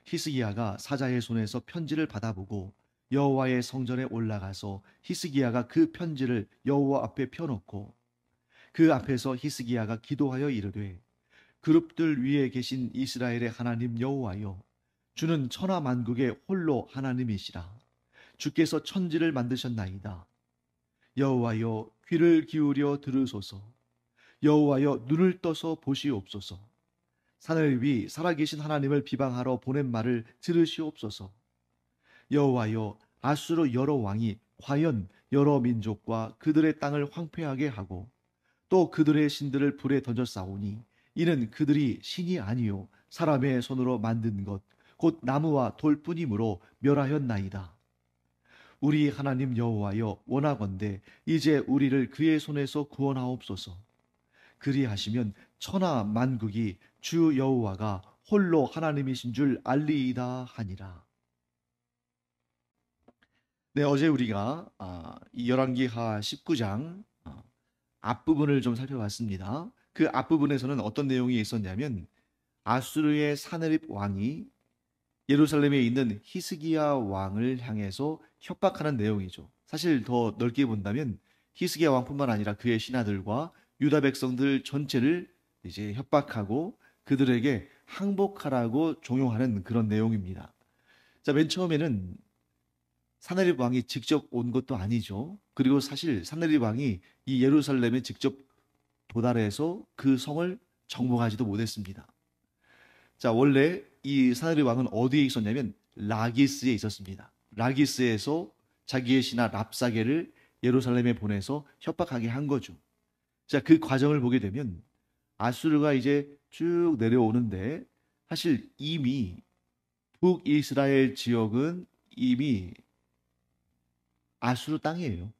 히스기야가 사자의 손에서 편지를 받아보고 여호와의 성전에 올라가서 히스기야가 그 편지를 여호와 앞에 펴놓고 그 앞에서 히스기야가 기도하여 이르되 그룹들 위에 계신 이스라엘의 하나님 여호와여, 주는 천하 만국의 홀로 하나님이시라. 주께서 천지를 만드셨나이다. 여호와여, 귀를 기울여 들으소서. 여호와여, 눈을 떠서 보시옵소서. 하늘 위 살아계신 하나님을 비방하러 보낸 말을 들으시옵소서. 여호와여, 아수르 여러 왕이 과연 여러 민족과 그들의 땅을 황폐하게 하고 또 그들의 신들을 불에 던져 싸우니 이는 그들이 신이 아니요 사람의 손으로 만든 것 곧 나무와 돌뿐이므로 멸하였나이다. 우리 하나님 여호와여, 원하건대 이제 우리를 그의 손에서 구원하옵소서. 그리하시면 천하 만국이 주 여호와가 홀로 하나님이신 줄 알리이다 하니라. 네, 어제 우리가 이 열왕기하 19장 앞부분을 좀 살펴봤습니다. 그 앞부분에서는 어떤 내용이 있었냐면 아수르의 사느립 왕이 예루살렘에 있는 히스기야 왕을 향해서 협박하는 내용이죠. 사실 더 넓게 본다면 히스기야 왕뿐만 아니라 그의 신하들과 유다 백성들 전체를 이제 협박하고 그들에게 항복하라고 종용하는 그런 내용입니다. 자, 맨 처음에는 사느립 왕이 직접 온 것도 아니죠. 그리고 사실 사느립 왕이 이 예루살렘에 직접 도달해서 그 성을 정복하지도 못했습니다. 자, 원래 이 사느립 왕은 어디에 있었냐면 라기스에 있었습니다. 라기스에서 자기의 신하 랍사게를 예루살렘에 보내서 협박하게 한 거죠. 자, 그 과정을 보게 되면 아수르가 이제 쭉 내려오는데 사실 이미 북이스라엘 지역은 이미 아수르 땅이에요.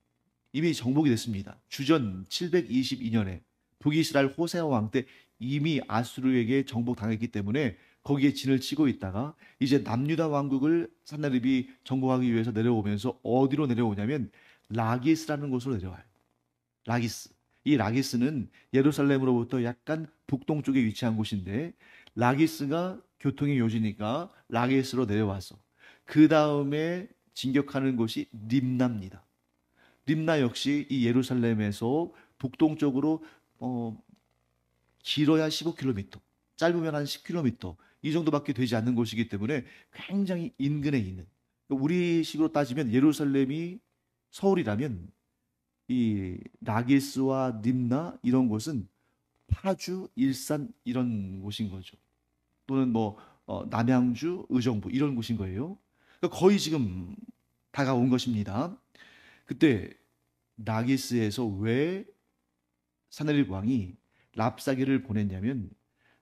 이미 정복이 됐습니다. 주전 722년에 북이스라엘 호세아 왕 때 이미 아수르에게 정복당했기 때문에 거기에 진을 치고 있다가 이제 남유다 왕국을 산나립이 정복하기 위해서 내려오면서 어디로 내려오냐면 라기스라는 곳으로 내려와요. 라기스. 이 라기스는 예루살렘으로부터 약간 북동쪽에 위치한 곳인데 라기스가 교통의 요지니까 라기스로 내려와서 그 다음에 진격하는 곳이 림나입니다. 림나 역시 이 예루살렘에서 북동쪽으로 길어야 15km, 짧으면 한 10km 이 정도밖에 되지 않는 곳이기 때문에 굉장히 인근에 있는, 우리 식으로 따지면 예루살렘이 서울이라면 이 라기스와 림나 이런 곳은 파주, 일산 이런 곳인 거죠. 또는 뭐 남양주, 의정부 이런 곳인 거예요. 그러니까 거의 지금 다가온 것입니다. 그때 라기스에서 왜 사느립 왕이 랍사게를 보냈냐면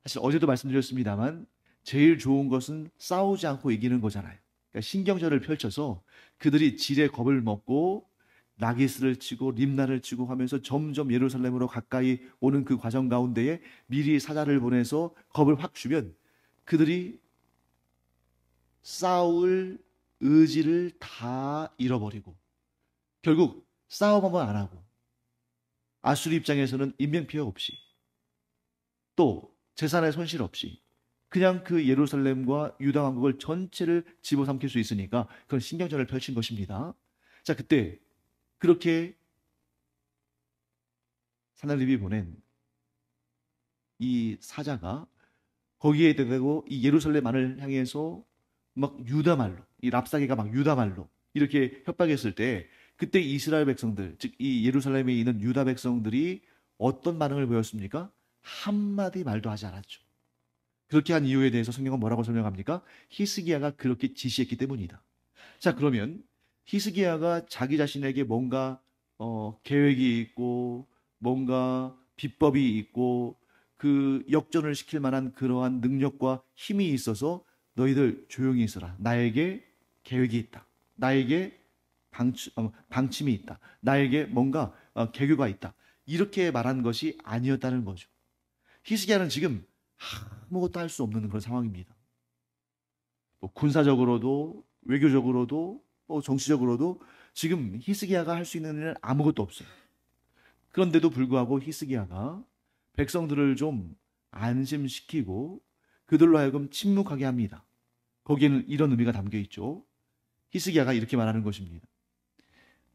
사실 어제도 말씀드렸습니다만 제일 좋은 것은 싸우지 않고 이기는 거잖아요. 그러니까 신경전을 펼쳐서 그들이 지레 겁을 먹고 라기스를 치고 림나를 치고 하면서 점점 예루살렘으로 가까이 오는 그 과정 가운데에 미리 사자를 보내서 겁을 확 주면 그들이 싸울 의지를 다 잃어버리고 결국 싸움 한번 안 하고 아수르 입장에서는 인명피해 없이 또 재산의 손실 없이 그냥 그 예루살렘과 유다 왕국을 전체를 집어삼킬 수 있으니까 그런 신경전을 펼친 것입니다. 자, 그때 그렇게 사날립이 보낸 이 사자가 거기에 대고 이 예루살렘 안을 향해서 막 유다 말로, 이 랍사게가 막 유다 말로 이렇게 협박했을 때 그때 이스라엘 백성들, 즉 이 예루살렘에 있는 유다 백성들이 어떤 반응을 보였습니까? 한마디 말도 하지 않았죠. 그렇게 한 이유에 대해서 성경은 뭐라고 설명합니까? 히스기야가 그렇게 지시했기 때문이다. 자, 그러면 히스기야가 자기 자신에게 뭔가 계획이 있고 뭔가 비법이 있고 그 역전을 시킬 만한 그러한 능력과 힘이 있어서 너희들 조용히 있어라. 나에게 계획이 있다. 나에게 방침이 있다. 나에게 뭔가 계교가 있다. 이렇게 말한 것이 아니었다는 거죠. 히스기야는 지금 아무것도 할 수 없는 그런 상황입니다. 뭐 군사적으로도 외교적으로도 정치적으로도 지금 히스기야가 할 수 있는 일은 아무것도 없어요. 그런데도 불구하고 히스기야가 백성들을 좀 안심시키고 그들로 하여금 침묵하게 합니다. 거기에는 이런 의미가 담겨 있죠. 히스기야가 이렇게 말하는 것입니다.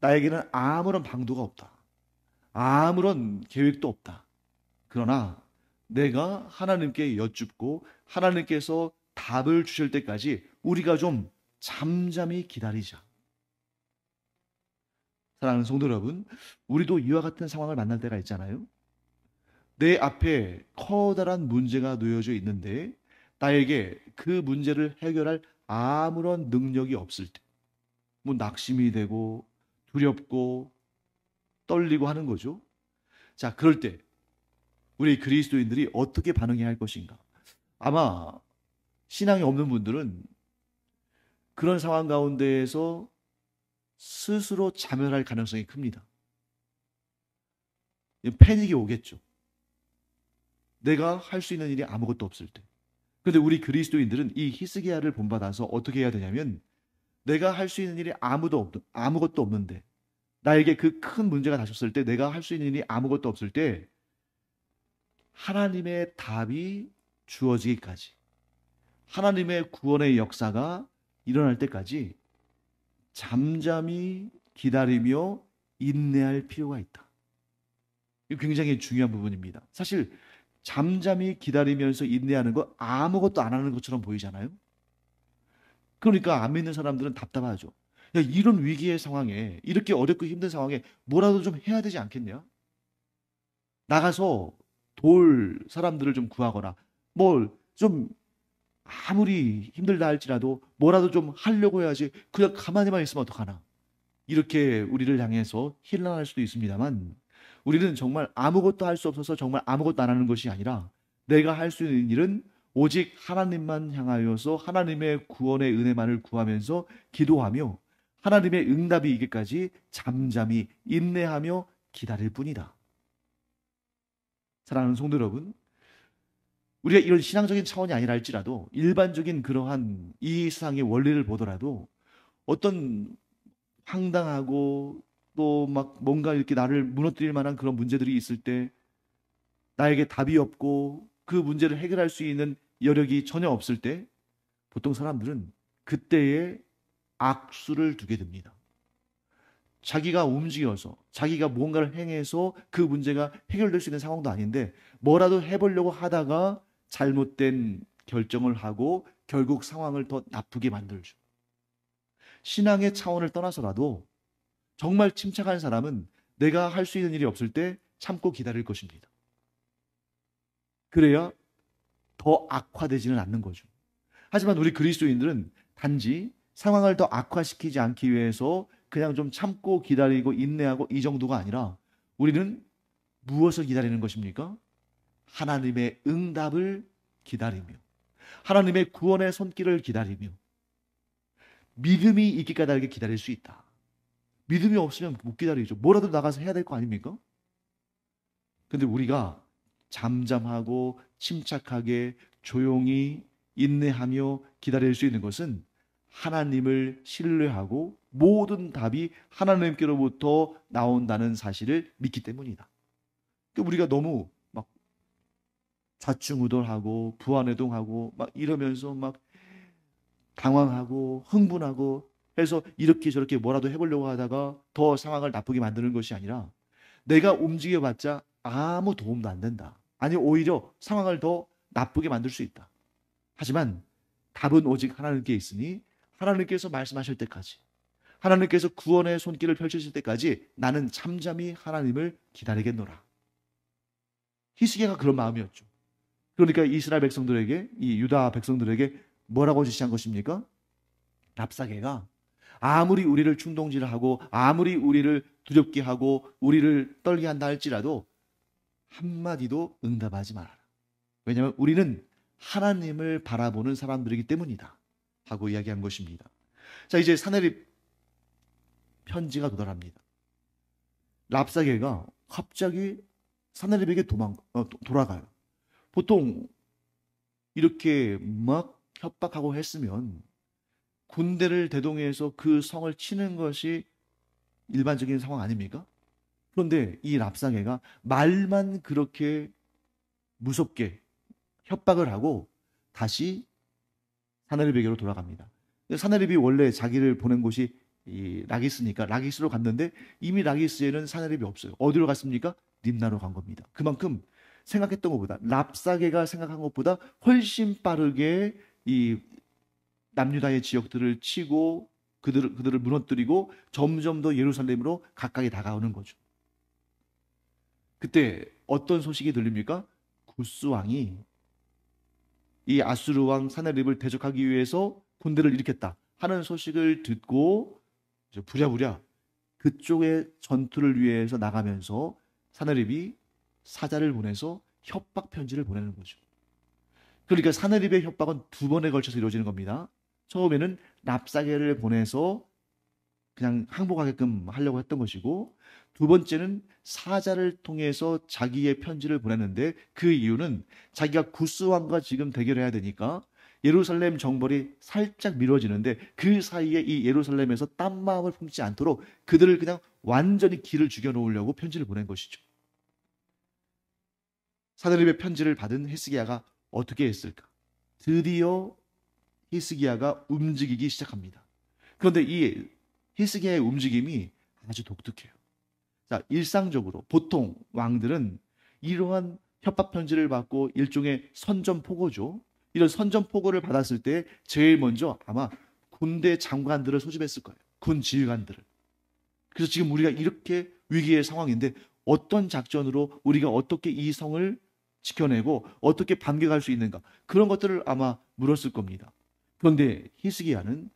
나에게는 아무런 방도가 없다. 아무런 계획도 없다. 그러나 내가 하나님께 여쭙고 하나님께서 답을 주실 때까지 우리가 좀 잠잠히 기다리자. 사랑하는 성도 여러분, 우리도 이와 같은 상황을 만날 때가 있잖아요. 내 앞에 커다란 문제가 놓여져 있는데 나에게 그 문제를 해결할 아무런 능력이 없을 때, 뭐 낙심이 되고 두렵고 떨리고 하는 거죠. 자, 그럴 때 우리 그리스도인들이 어떻게 반응해야 할 것인가? 아마 신앙이 없는 분들은 그런 상황 가운데에서 스스로 자멸할 가능성이 큽니다. 패닉이 오겠죠. 내가 할 수 있는 일이 아무것도 없을 때. 그런데 우리 그리스도인들은 이 히스기야를 본받아서 어떻게 해야 되냐면 내가 할 수 있는 일이 아무것도 없는데 나에게 그 큰 문제가 닥쳤을 때 내가 할 수 있는 일이 아무것도 없을 때 하나님의 답이 주어지기까지 하나님의 구원의 역사가 일어날 때까지 잠잠히 기다리며 인내할 필요가 있다. 이거 굉장히 중요한 부분입니다. 사실 잠잠히 기다리면서 인내하는 거 아무것도 안 하는 것처럼 보이잖아요. 그러니까 안 믿는 사람들은 답답하죠. 야, 이런 위기의 상황에 이렇게 어렵고 힘든 상황에 뭐라도 좀 해야 되지 않겠냐? 나가서 도울 사람들을 좀 구하거나 뭘 좀 아무리 힘들다 할지라도 뭐라도 좀 하려고 해야지 그냥 가만히만 있으면 어떡하나. 이렇게 우리를 향해서 힐난할 수도 있습니다만 우리는 정말 아무것도 할 수 없어서 정말 아무것도 안 하는 것이 아니라 내가 할 수 있는 일은 오직 하나님만 향하여서 하나님의 구원의 은혜만을 구하면서 기도하며 하나님의 응답이 이기까지 잠잠히 인내하며 기다릴 뿐이다. 사랑하는 성도 여러분, 우리가 이런 신앙적인 차원이 아니라 할지라도 일반적인 그러한 이 세상의 원리를 보더라도 어떤 황당하고 또 막 뭔가 이렇게 나를 무너뜨릴 만한 그런 문제들이 있을 때 나에게 답이 없고 그 문제를 해결할 수 있는 여력이 전혀 없을 때 보통 사람들은 그때에 악수를 두게 됩니다. 자기가 움직여서 자기가 무언가를 행해서 그 문제가 해결될 수 있는 상황도 아닌데 뭐라도 해보려고 하다가 잘못된 결정을 하고 결국 상황을 더 나쁘게 만들죠. 신앙의 차원을 떠나서라도 정말 침착한 사람은 내가 할 수 있는 일이 없을 때 참고 기다릴 것입니다. 그래야 더 악화되지는 않는 거죠. 하지만 우리 그리스도인들은 단지 상황을 더 악화시키지 않기 위해서 그냥 좀 참고 기다리고 인내하고 이 정도가 아니라 우리는 무엇을 기다리는 것입니까? 하나님의 응답을 기다리며 하나님의 구원의 손길을 기다리며 믿음이 있기 까닭에 기다릴 수 있다. 믿음이 없으면 못 기다리죠. 뭐라도 나가서 해야 될 거 아닙니까? 근데 우리가 잠잠하고 침착하게 조용히 인내하며 기다릴 수 있는 것은 하나님을 신뢰하고 모든 답이 하나님께로부터 나온다는 사실을 믿기 때문이다. 그러니까 우리가 너무 막 좌충우돌하고 부안해동하고 막 이러면서 막 당황하고 흥분하고 해서 이렇게 저렇게 뭐라도 해보려고 하다가 더 상황을 나쁘게 만드는 것이 아니라 내가 움직여봤자 아무 도움도 안 된다. 아니 오히려 상황을 더 나쁘게 만들 수 있다. 하지만 답은 오직 하나님께 있으니 하나님께서 말씀하실 때까지 하나님께서 구원의 손길을 펼치실 때까지 나는 잠잠히 하나님을 기다리겠노라. 히스기야가 그런 마음이었죠. 그러니까 이스라엘 백성들에게 이 유다 백성들에게 뭐라고 지시한 것입니까? 랍사게가 아무리 우리를 충동질하고 아무리 우리를 두렵게 하고 우리를 떨게 한다 할지라도 한마디도 응답하지 말아라. 왜냐하면 우리는 하나님을 바라보는 사람들이기 때문이다. 하고 이야기한 것입니다. 자, 이제 사내립 편지가 도달합니다. 랍사게가 갑자기 사내립에게 돌아가요. 보통 이렇게 막 협박하고 했으면 군대를 대동해서 그 성을 치는 것이 일반적인 상황 아닙니까? 그런데 이 랍사게가 말만 그렇게 무섭게 협박을 하고 다시 사내립에게로 돌아갑니다. 사내립이 원래 자기를 보낸 곳이 이 라기스니까 라기스로 갔는데 이미 라기스에는 사내립이 없어요. 어디로 갔습니까? 림나로 간 겁니다. 그만큼 생각했던 것보다 랍사게가 생각한 것보다 훨씬 빠르게 이 남유다의 지역들을 치고 그들을 무너뜨리고 점점 더 예루살렘으로 가까이 다가오는 거죠. 그때 어떤 소식이 들립니까? 구스 왕이 이 아수르 왕 사내립을 대적하기 위해서 군대를 일으켰다 하는 소식을 듣고 이제 부랴부랴 그쪽의 전투를 위해서 나가면서 사내립이 사자를 보내서 협박 편지를 보내는 거죠. 그러니까 사내립의 협박은 두 번에 걸쳐서 이루어지는 겁니다. 처음에는 랍사게를 보내서 그냥 항복하게끔 하려고 했던 것이고, 두 번째는 사자를 통해서 자기의 편지를 보냈는데 그 이유는 자기가 구스 왕과 지금 대결해야 되니까 예루살렘 정벌이 살짝 미뤄지는데 그 사이에 이 예루살렘에서 딴 마음을 품지 않도록 그들을 그냥 완전히 기를 죽여 놓으려고 편지를 보낸 것이죠. 사내립의 편지를 받은 히스기야가 어떻게 했을까? 드디어 히스기야가 움직이기 시작합니다. 그런데 이 히스기야의 움직임이 아주 독특해요. 자, 일상적으로 보통 왕들은 이러한 협박 편지를 받고 일종의 선전포고죠. 이런 선전포고를 받았을 때 제일 먼저 아마 군대 장관들을 소집했을 거예요. 군 지휘관들을. 그래서 지금 우리가 이렇게 위기의 상황인데 어떤 작전으로 우리가 어떻게 이 성을 지켜내고 어떻게 반격할 수 있는가, 그런 것들을 아마 물었을 겁니다. 그런데 히스기야는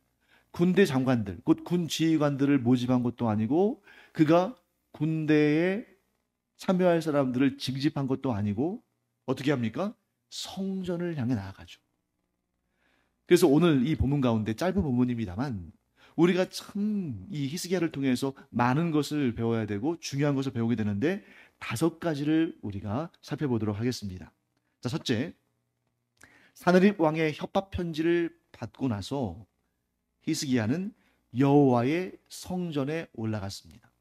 군대 장관들, 곧 군 지휘관들을 모집한 것도 아니고 그가 군대에 참여할 사람들을 징집한 것도 아니고 어떻게 합니까? 성전을 향해 나아가죠. 그래서 오늘 이 본문 가운데 짧은 본문입니다만 우리가 참 이 히스기야를 통해서 많은 것을 배워야 되고 중요한 것을 배우게 되는데 5가지를 우리가 살펴보도록 하겠습니다. 자, 첫째, 사느립 왕의 협박 편지를 받고 나서 히스기야는 여호와의 성전에 올라갔습니다.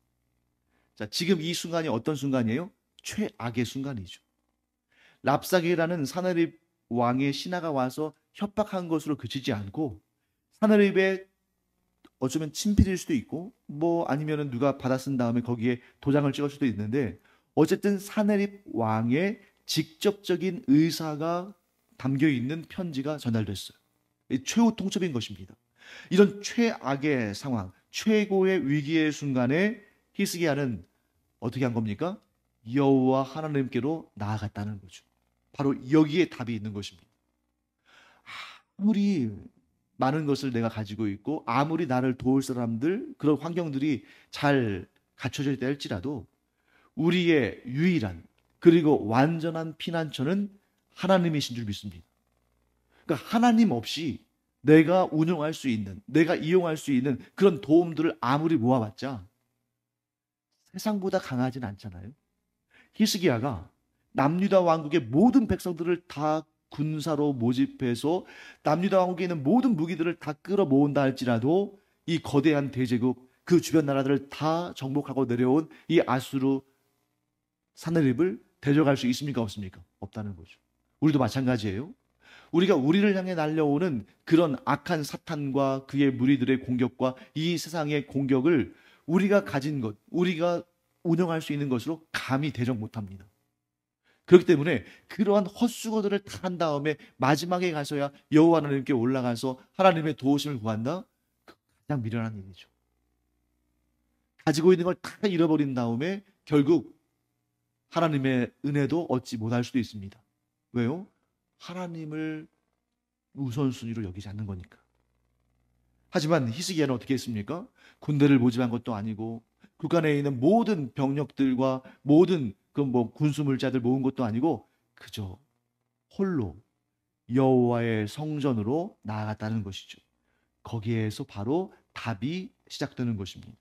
자, 지금 이 순간이 어떤 순간이에요? 최악의 순간이죠. 랍사게라는 사느립 왕의 신하가 와서 협박한 것으로 그치지 않고 사느립의 어쩌면 친필일 수도 있고 뭐 아니면은 누가 받아 쓴 다음에 거기에 도장을 찍을 수도 있는데 어쨌든 사느립 왕의 직접적인 의사가 담겨 있는 편지가 전달됐어요. 최후 통첩인 것입니다. 이런 최악의 상황, 최고의 위기의 순간에 히스기야는 어떻게 한 겁니까? 여호와 하나님께로 나아갔다는 거죠. 바로 여기에 답이 있는 것입니다. 아무리 많은 것을 내가 가지고 있고 아무리 나를 도울 사람들, 그런 환경들이 잘 갖춰져 있다 할지라도 우리의 유일한 그리고 완전한 피난처는 하나님이신 줄 믿습니다. 그러니까 하나님 없이 내가 운영할 수 있는, 내가 이용할 수 있는 그런 도움들을 아무리 모아봤자 세상보다 강하진 않잖아요. 히스기야가 남유다 왕국의 모든 백성들을 다 군사로 모집해서 남유다 왕국에 있는 모든 무기들을 다 끌어모은다 할지라도 이 거대한 대제국, 그 주변 나라들을 다 정복하고 내려온 이 아수르 사내립을 대적할 수 있습니까? 없습니까? 없다는 거죠. 우리도 마찬가지예요. 우리가 우리를 향해 날려오는 그런 악한 사탄과 그의 무리들의 공격과 이 세상의 공격을 우리가 가진 것, 우리가 운영할 수 있는 것으로 감히 대적 못합니다. 그렇기 때문에 그러한 헛수고들을 다 한 다음에 마지막에 가서야 여호와 하나님께 올라가서 하나님의 도우심을 구한다? 가장 미련한 일이죠. 가지고 있는 걸 다 잃어버린 다음에 결국 하나님의 은혜도 얻지 못할 수도 있습니다. 왜요? 하나님을 우선순위로 여기지 않는 거니까. 하지만 히스기야는 어떻게 했습니까? 군대를 모집한 것도 아니고 국간에 있는 모든 병력들과 모든 그 뭐 군수물자들 모은 것도 아니고 그저 홀로 여호와의 성전으로 나아갔다는 것이죠. 거기에서 바로 답이 시작되는 것입니다.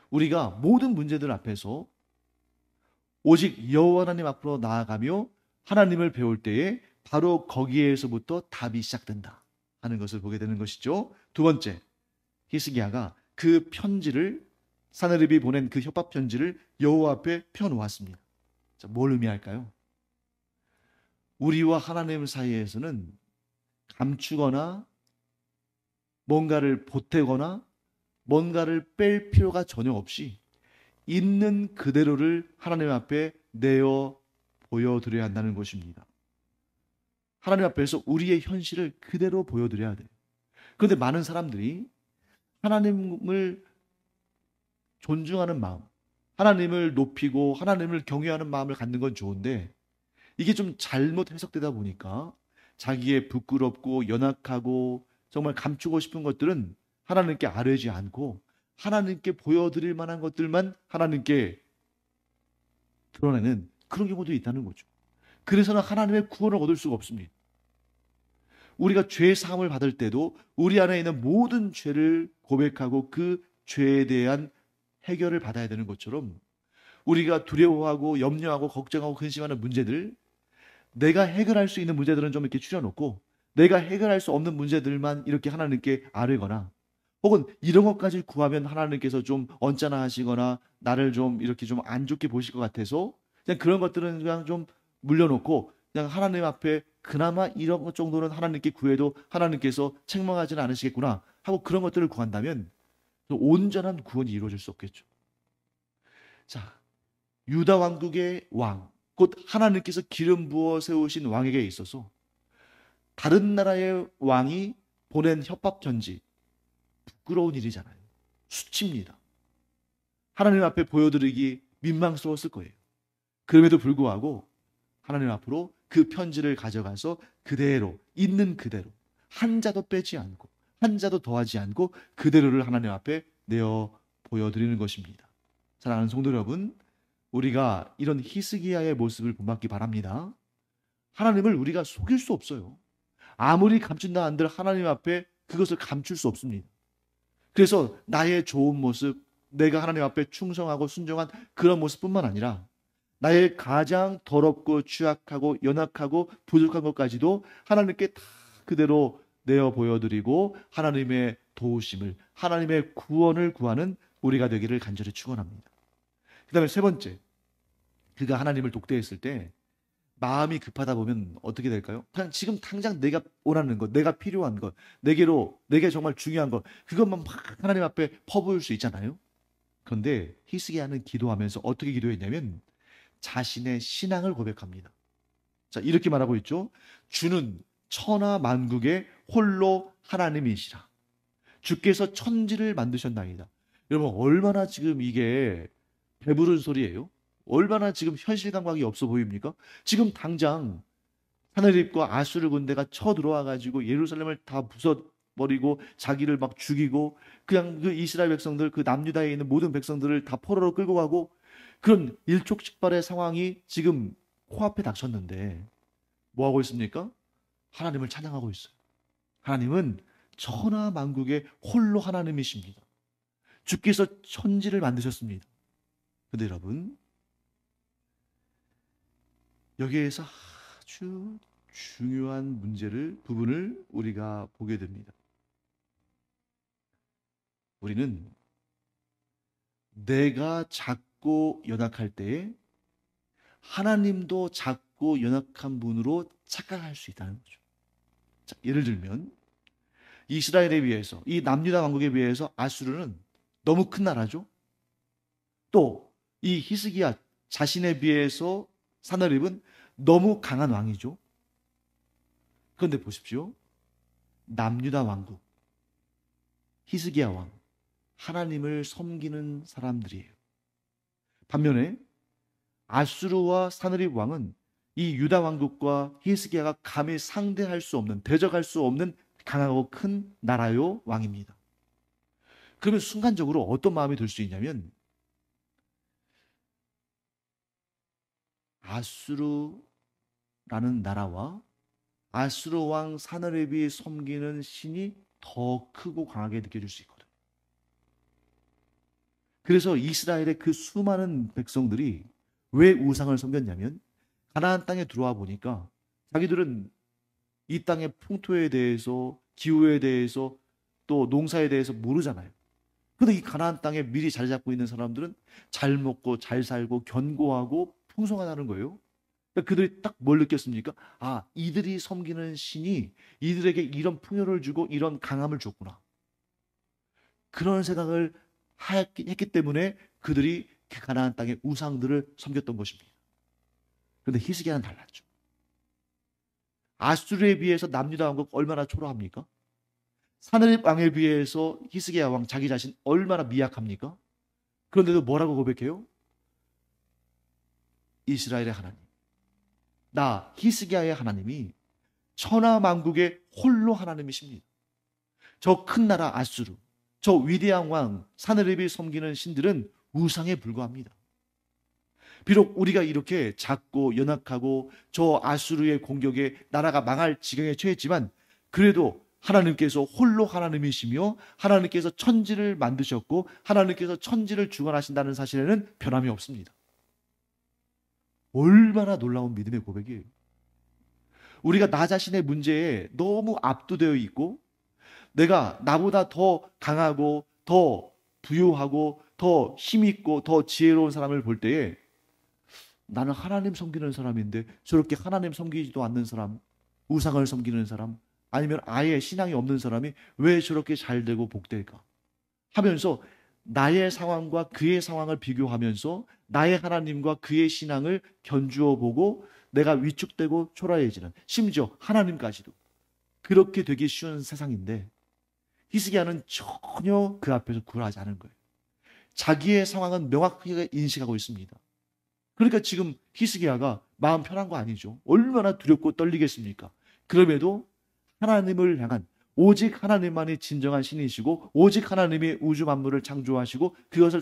우리가 모든 문제들 앞에서 오직 여호와 하나님 앞으로 나아가며 하나님을 배울 때에 바로 거기에서부터 답이 시작된다 하는 것을 보게 되는 것이죠. 두 번째, 히스기야가 그 편지를, 사느립이 보낸 그 협박 편지를 여호와 앞에 펴놓았습니다. 자, 뭘 의미할까요? 우리와 하나님 사이에서는 감추거나 뭔가를 보태거나 뭔가를 뺄 필요가 전혀 없이 있는 그대로를 하나님 앞에 내어 보여드려야 한다는 것입니다. 하나님 앞에서 우리의 현실을 그대로 보여드려야 돼요. 그런데 많은 사람들이 하나님을 존중하는 마음, 하나님을 높이고 하나님을 경외하는 마음을 갖는 건 좋은데 이게 좀 잘못 해석되다 보니까 자기의 부끄럽고 연약하고 정말 감추고 싶은 것들은 하나님께 아뢰지 않고 하나님께 보여드릴 만한 것들만 하나님께 드러내는 그런 경우도 있다는 거죠. 그래서는 하나님의 구원을 얻을 수가 없습니다. 우리가 죄 사함을 받을 때도 우리 안에 있는 모든 죄를 고백하고 그 죄에 대한 해결을 받아야 되는 것처럼 우리가 두려워하고 염려하고 걱정하고 근심하는 문제들, 내가 해결할 수 있는 문제들은 좀 이렇게 추려놓고 내가 해결할 수 없는 문제들만 이렇게 하나님께 아뢰거나 혹은 이런 것까지 구하면 하나님께서 좀 언짢아 하시거나 나를 좀 이렇게 좀 안 좋게 보실 것 같아서 그냥 그런 것들은 그냥 좀 물려놓고 그냥 하나님 앞에 그나마 이런 것 정도는 하나님께 구해도 하나님께서 책망하지는 않으시겠구나 하고 그런 것들을 구한다면 온전한 구원이 이루어질 수 없겠죠. 자, 유다 왕국의 왕, 곧 하나님께서 기름 부어 세우신 왕에게 있어서 다른 나라의 왕이 보낸 협박 전지, 부끄러운 일이잖아요. 수치입니다. 하나님 앞에 보여드리기 민망스러웠을 거예요. 그럼에도 불구하고 하나님 앞으로 그 편지를 가져가서 그대로 있는 그대로 한 자도 빼지 않고 한 자도 더하지 않고 그대로를 하나님 앞에 내어 보여드리는 것입니다. 사랑하는 성도 여러분, 우리가 이런 히스기야의 모습을 본받기 바랍니다. 하나님을 우리가 속일 수 없어요. 아무리 감춘다 한들 하나님 앞에 그것을 감출 수 없습니다. 그래서 나의 좋은 모습, 내가 하나님 앞에 충성하고 순종한 그런 모습뿐만 아니라 나의 가장 더럽고 취약하고 연약하고 부족한 것까지도 하나님께 다 그대로 내어 보여드리고 하나님의 도우심을, 하나님의 구원을 구하는 우리가 되기를 간절히 축원합니다. 그 다음에 세 번째, 그가 하나님을 독대했을 때 마음이 급하다 보면 어떻게 될까요? 그냥 지금 당장 내가 원하는 것, 내가 필요한 것, 내게 정말 중요한 것, 그것만 막 하나님 앞에 퍼부을 수 있잖아요. 그런데 히스기야는 기도하면서 어떻게 기도했냐면 자신의 신앙을 고백합니다. 자, 이렇게 말하고 있죠. 주는 천하 만국의 홀로 하나님이시라. 주께서 천지를 만드셨나이다. 여러분, 얼마나 지금 이게 배부른 소리예요? 얼마나 지금 현실 감각이 없어 보입니까? 지금 당장 하늘입과 아수르 군대가 쳐들어와 가지고 예루살렘을 다 부숴버리고 자기를 막 죽이고 그냥 그 이스라엘 백성들, 그 남유다에 있는 모든 백성들을 다 포로로 끌고 가고 그런 일촉즉발의 상황이 지금 코앞에 닥쳤는데 뭐 하고 있습니까? 하나님을 찬양하고 있어요. 하나님은 천하 만국의 홀로 하나님이십니다. 주께서 천지를 만드셨습니다. 근데 여러분, 여기에서 아주 중요한 부분을 우리가 보게 됩니다. 우리는 내가 작고 연약할 때에 하나님도 작고 연약한 분으로 착각할 수 있다는 거죠. 자, 예를 들면 이스라엘에 비해서 이 남유다 왕국에 비해서 아수르는 너무 큰 나라죠. 또 이 히스기야 자신에 비해서 사나립은 너무 강한 왕이죠. 그런데 보십시오. 남유다 왕국, 히스기야 왕, 하나님을 섬기는 사람들이에요. 반면에 아수르와 사느립 왕은 이 유다 왕국과 히스기야가 감히 상대할 수 없는, 대적할 수 없는 강하고 큰 나라요 왕입니다. 그러면 순간적으로 어떤 마음이 들 수 있냐면 아수르라는 나라와 아수르 왕 사느립이 섬기는 신이 더 크고 강하게 느껴질 수 있거든. 그래서 이스라엘의 그 수많은 백성들이 왜 우상을 섬겼냐면 가나안 땅에 들어와 보니까 자기들은 이 땅의 풍토에 대해서 기후에 대해서 또 농사에 대해서 모르잖아요. 근데 이 가나안 땅에 미리 자리 잡고 있는 사람들은 잘 먹고 잘 살고 견고하고 풍성하다는 거예요. 그러니까 그들이 딱 뭘 느꼈습니까? 아, 이들이 섬기는 신이 이들에게 이런 풍요를 주고 이런 강함을 줬구나. 그런 생각을 했기 때문에 그들이 그 가나안 땅의 우상들을 섬겼던 것입니다. 그런데 히스기야는 달랐죠. 아수르에 비해서 남유다 왕국 얼마나 초라합니까? 사느립 왕에 비해서 히스기야 왕 자기 자신 얼마나 미약합니까? 그런데도 뭐라고 고백해요? 이스라엘의 하나님, 나 히스기야의 하나님이 천하만국의 홀로 하나님이십니다. 저 큰 나라 아수르, 저 위대한 왕 사느립이 섬기는 신들은 우상에 불과합니다. 비록 우리가 이렇게 작고 연약하고 저 아수르의 공격에 나라가 망할 지경에 처했지만 그래도 하나님께서 홀로 하나님이시며 하나님께서 천지를 만드셨고 하나님께서 천지를 주관하신다는 사실에는 변함이 없습니다. 얼마나 놀라운 믿음의 고백이에요. 우리가 나 자신의 문제에 너무 압도되어 있고 내가 나보다 더 강하고 더 부유하고 더 힘있고 더 지혜로운 사람을 볼 때에 나는 하나님 섬기는 사람인데 저렇게 하나님 섬기지도 않는 사람, 우상을 섬기는 사람, 아니면 아예 신앙이 없는 사람이 왜 저렇게 잘 되고 복될까 하면서 나의 상황과 그의 상황을 비교하면서 나의 하나님과 그의 신앙을 견주어 보고 내가 위축되고 초라해지는, 심지어 하나님까지도 그렇게 되기 쉬운 세상인데 히스기야는 전혀 그 앞에서 굴하지 않은 거예요. 자기의 상황은 명확하게 인식하고 있습니다. 그러니까 지금 히스기야가 마음 편한 거 아니죠. 얼마나 두렵고 떨리겠습니까? 그럼에도 하나님을 향한, 오직 하나님만이 진정한 신이시고 오직 하나님이 우주 만물을 창조하시고 그것을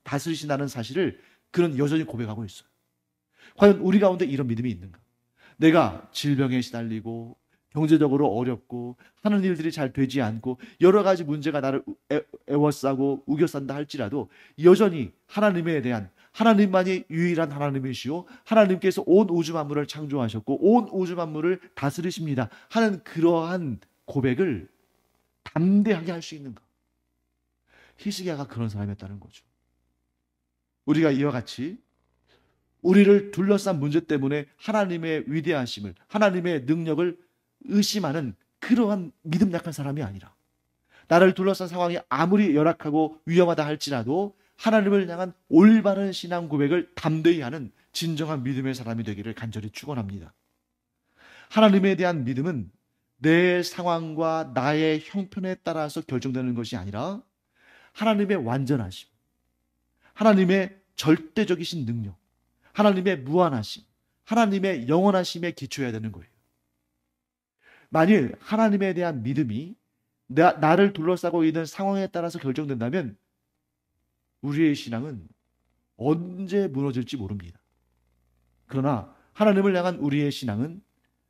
다스리신다는 사실을 그는 여전히 고백하고 있어요. 과연 우리 가운데 이런 믿음이 있는가? 내가 질병에 시달리고 경제적으로 어렵고 하는 일들이 잘 되지 않고 여러 가지 문제가 나를 애워싸고 우겨싼다 할지라도 여전히 하나님에 대한, 하나님만이 유일한 하나님이시오, 하나님께서 온 우주 만물을 창조하셨고 온 우주 만물을 다스리십니다 하는 그러한 고백을 담대하게 할 수 있는가? 히스기야가 그런 사람이었다는 거죠. 우리가 이와 같이 우리를 둘러싼 문제 때문에 하나님의 위대하심을, 하나님의 능력을 의심하는 그러한 믿음 약한 사람이 아니라 나를 둘러싼 상황이 아무리 열악하고 위험하다 할지라도 하나님을 향한 올바른 신앙 고백을 담대히 하는 진정한 믿음의 사람이 되기를 간절히 축원합니다. 하나님에 대한 믿음은 내 상황과 나의 형편에 따라서 결정되는 것이 아니라 하나님의 완전하심, 하나님의 절대적이신 능력, 하나님의 무한하심, 하나님의 영원하심에 기초해야 되는 거예요. 만일 하나님에 대한 믿음이 나를 둘러싸고 있는 상황에 따라서 결정된다면 우리의 신앙은 언제 무너질지 모릅니다. 그러나 하나님을 향한 우리의 신앙은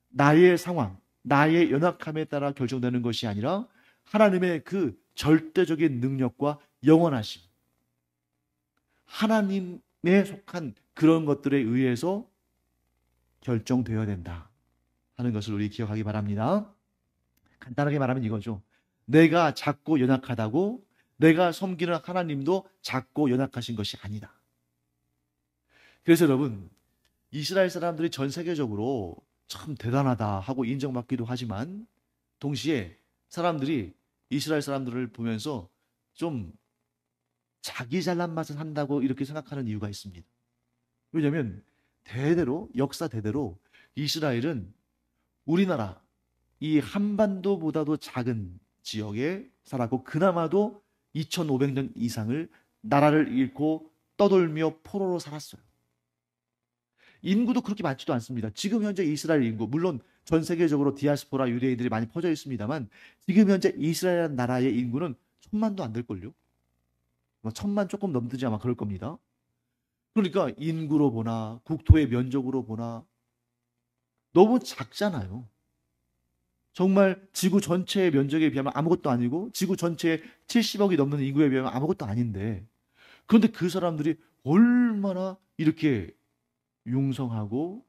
나의 상황, 나의 연약함에 따라 결정되는 것이 아니라 하나님의 그 절대적인 능력과 영원하심, 하나님에 속한 그런 것들에 의해서 결정되어야 된다 하는 것을 우리 기억하기 바랍니다. 간단하게 말하면 이거죠. 내가 작고 연약하다고 내가 섬기는 하나님도 작고 연약하신 것이 아니다. 그래서 여러분, 이스라엘 사람들이 전 세계적으로 참 대단하다 하고 인정받기도 하지만 동시에 사람들이 이스라엘 사람들을 보면서 좀 자기 잘난 맛을 한다고 이렇게 생각하는 이유가 있습니다. 왜냐하면 대대로, 역사 대대로 이스라엘은 우리나라 이 한반도보다도 작은 지역에 살았고 그나마도 2500년 이상을 나라를 잃고 떠돌며 포로로 살았어요. 인구도 그렇게 많지도 않습니다. 지금 현재 이스라엘 인구, 물론 전 세계적으로 디아스포라 유대인들이 많이 퍼져 있습니다만 지금 현재 이스라엘 나라의 인구는 1000만도 안 될걸요. 1000만 조금 넘든지 아마 그럴 겁니다. 그러니까 인구로 보나 국토의 면적으로 보나 너무 작잖아요. 정말 지구 전체의 면적에 비하면 아무것도 아니고 지구 전체의 70억이 넘는 인구에 비하면 아무것도 아닌데, 그런데 그 사람들이 얼마나 이렇게 융성하고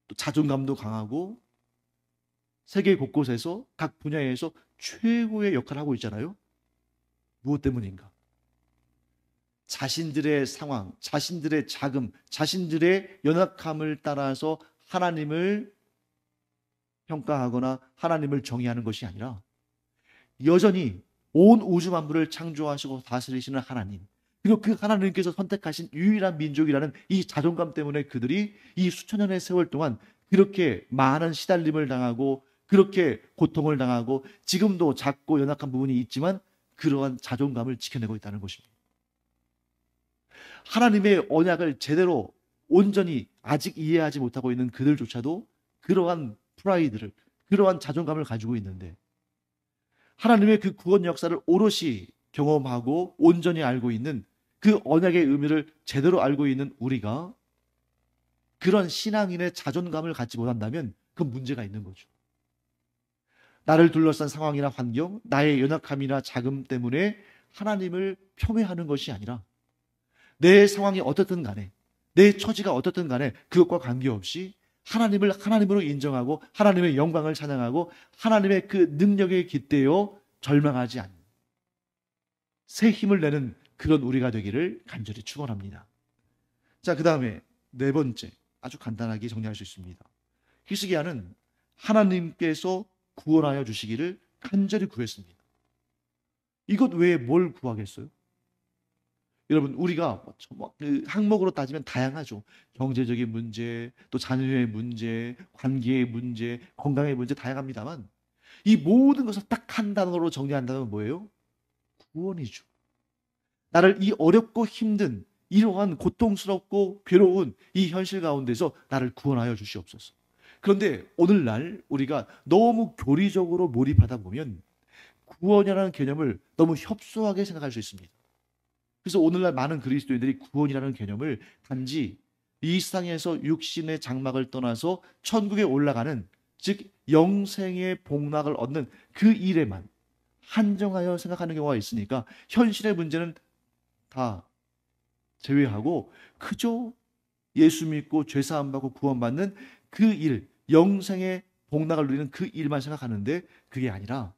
또 자존감도 강하고 세계 곳곳에서 각 분야에서 최고의 역할을 하고 있잖아요. 무엇 때문인가? 자신들의 상황, 자신들의 자금, 자신들의 연약함을 따라서 하나님을 평가하거나 하나님을 정의하는 것이 아니라 여전히 온 우주 만물을 창조하시고 다스리시는 하나님, 그리고 그 하나님께서 선택하신 유일한 민족이라는 이 자존감 때문에 그들이 이 수천 년의 세월 동안 그렇게 많은 시달림을 당하고 그렇게 고통을 당하고 지금도 작고 연약한 부분이 있지만 그러한 자존감을 지켜내고 있다는 것입니다. 하나님의 언약을 제대로 온전히 아직 이해하지 못하고 있는 그들조차도 그러한 프라이드를, 그러한 자존감을 가지고 있는데, 하나님의 그 구원 역사를 오롯이 경험하고 온전히 알고 있는 그 언약의 의미를 제대로 알고 있는 우리가 그런 신앙인의 자존감을 갖지 못한다면 그 문제가 있는 거죠. 나를 둘러싼 상황이나 환경, 나의 연약함이나 자금 때문에 하나님을 폄훼하는 것이 아니라 내 상황이 어떻든 간에, 내 처지가 어떻든 간에 그것과 관계없이 하나님을 하나님으로 인정하고 하나님의 영광을 찬양하고 하나님의 그 능력에 깃대어 절망하지 않는 새 힘을 내는 그런 우리가 되기를 간절히 축원합니다. 자, 그 다음에 네 번째, 아주 간단하게 정리할 수 있습니다. 히스기야는 하나님께서 구원하여 주시기를 간절히 구했습니다. 이것 외에 뭘 구하겠어요? 여러분, 우리가 그 항목으로 따지면 다양하죠. 경제적인 문제, 또 자녀의 문제, 관계의 문제, 건강의 문제 다양합니다만 이 모든 것을 딱 한 단어로 정리한다면 뭐예요? 구원이죠. 나를 이 어렵고 힘든 이러한 고통스럽고 괴로운 이 현실 가운데서 나를 구원하여 주시옵소서. 그런데 오늘날 우리가 너무 교리적으로 몰입하다 보면 구원이라는 개념을 너무 협소하게 생각할 수 있습니다. 그래서 오늘날 많은 그리스도인들이 구원이라는 개념을 단지 이 세상에서 육신의 장막을 떠나서 천국에 올라가는, 즉 영생의 복락을 얻는 그 일에만 한정하여 생각하는 경우가 있으니까 현실의 문제는 다 제외하고 그저 예수 믿고 죄사함 받고 구원받는 그 일, 영생의 복락을 누리는 그 일만 생각하는데 그게 아니라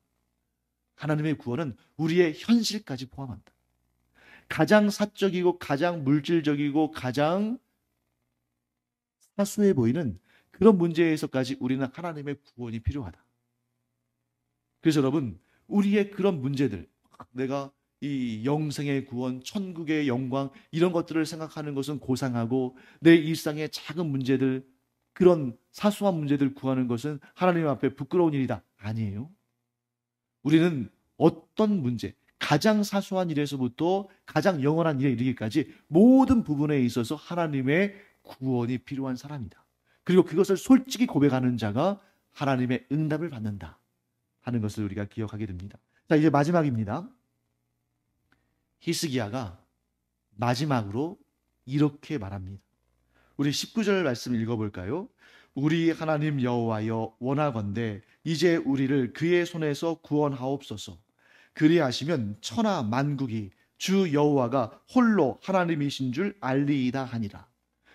하나님의 구원은 우리의 현실까지 포함한다. 가장 사적이고 가장 물질적이고 가장 사소해 보이는 그런 문제에서까지 우리는 하나님의 구원이 필요하다. 그래서 여러분, 우리의 그런 문제들, 내가 이 영생의 구원, 천국의 영광 이런 것들을 생각하는 것은 고상하고 내 일상의 작은 문제들, 그런 사소한 문제들 구하는 것은 하나님 앞에 부끄러운 일이다. 아니에요. 우리는 어떤 문제, 가장 사소한 일에서부터 가장 영원한 일에 이르기까지 모든 부분에 있어서 하나님의 구원이 필요한 사람이다. 그리고 그것을 솔직히 고백하는 자가 하나님의 응답을 받는다 하는 것을 우리가 기억하게 됩니다. 자, 이제 마지막입니다. 히스기야가 마지막으로 이렇게 말합니다. 우리 19절 말씀 읽어볼까요? 우리 하나님 여호와여, 원하건대 이제 우리를 그의 손에서 구원하옵소서. 그리하시면 천하 만국이 주 여호와가 홀로 하나님이신 줄 알리이다 하니라.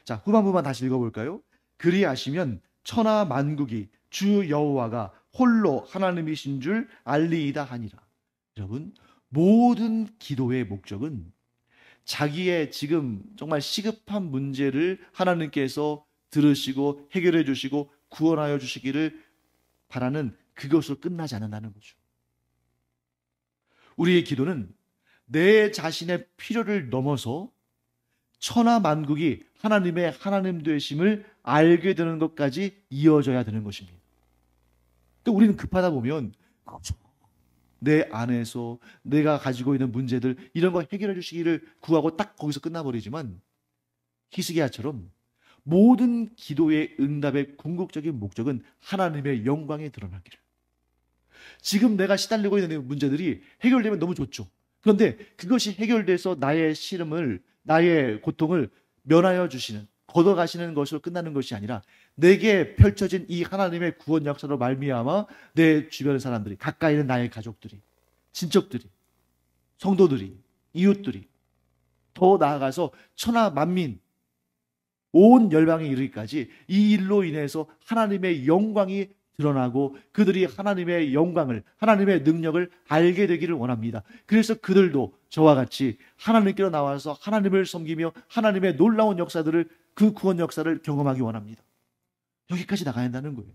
자, 후반부만 다시 읽어볼까요? 그리하시면 천하 만국이 주 여호와가 홀로 하나님이신 줄 알리이다 하니라. 여러분, 모든 기도의 목적은 자기의 지금 정말 시급한 문제를 하나님께서 들으시고 해결해 주시고 구원하여 주시기를 바라는 그것으로 끝나지 않는다는 거죠. 우리의 기도는 내 자신의 필요를 넘어서 천하 만국이 하나님의 하나님 되심을 알게 되는 것까지 이어져야 되는 것입니다. 또 우리는 급하다 보면 내 안에서 내가 가지고 있는 문제들 이런 거 해결해 주시기를 구하고 딱 거기서 끝나버리지만 히스기야처럼 모든 기도의 응답의 궁극적인 목적은 하나님의 영광에 드러나기를. 지금 내가 시달리고 있는 문제들이 해결되면 너무 좋죠. 그런데 그것이 해결돼서 나의 시름을, 나의 고통을 면하여 주시는, 걷어가시는 것으로 끝나는 것이 아니라 내게 펼쳐진 이 하나님의 구원 역사로 말미암아 내 주변의 사람들이, 가까이 있는 나의 가족들이, 친척들이, 성도들이, 이웃들이, 더 나아가서 천하 만민, 온 열방에 이르기까지 이 일로 인해서 하나님의 영광이 드러나고 그들이 하나님의 영광을, 하나님의 능력을 알게 되기를 원합니다. 그래서 그들도 저와 같이 하나님께로 나와서 하나님을 섬기며 하나님의 놀라운 역사들을, 그 구원 역사를 경험하기 원합니다. 여기까지 나가야 한다는 거예요.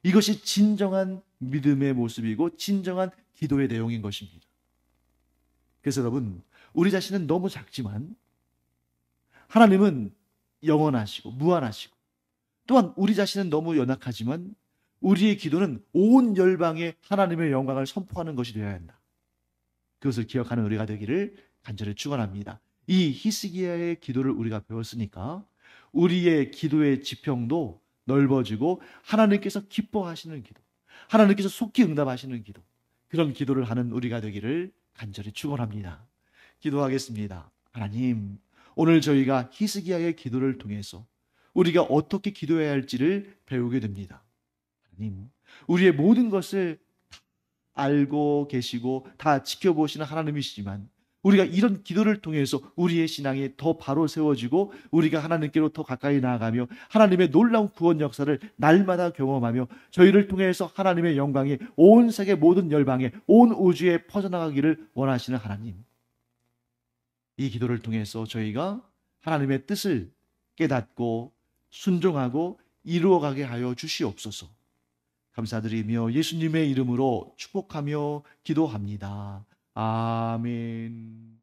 이것이 진정한 믿음의 모습이고 진정한 기도의 내용인 것입니다. 그래서 여러분, 우리 자신은 너무 작지만 하나님은 영원하시고 무한하시고, 또한 우리 자신은 너무 연약하지만 우리의 기도는 온 열방에 하나님의 영광을 선포하는 것이 되어야 한다. 그것을 기억하는 우리가 되기를 간절히 축원합니다. 이 히스기야의 기도를 우리가 배웠으니까 우리의 기도의 지평도 넓어지고 하나님께서 기뻐하시는 기도, 하나님께서 속히 응답하시는 기도, 그런 기도를 하는 우리가 되기를 간절히 축원합니다. 기도하겠습니다. 하나님, 오늘 저희가 히스기야의 기도를 통해서 우리가 어떻게 기도해야 할지를 배우게 됩니다. 하나님, 우리의 모든 것을 알고 계시고 다 지켜보시는 하나님이시지만 우리가 이런 기도를 통해서 우리의 신앙이 더 바로 세워지고 우리가 하나님께로 더 가까이 나아가며 하나님의 놀라운 구원 역사를 날마다 경험하며 저희를 통해서 하나님의 영광이 온 세계 모든 열방에, 온 우주에 퍼져나가기를 원하시는 하나님, 이 기도를 통해서 저희가 하나님의 뜻을 깨닫고 순종하고 이루어가게 하여 주시옵소서. 감사드리며 예수님의 이름으로 축복하며 기도합니다. 아멘.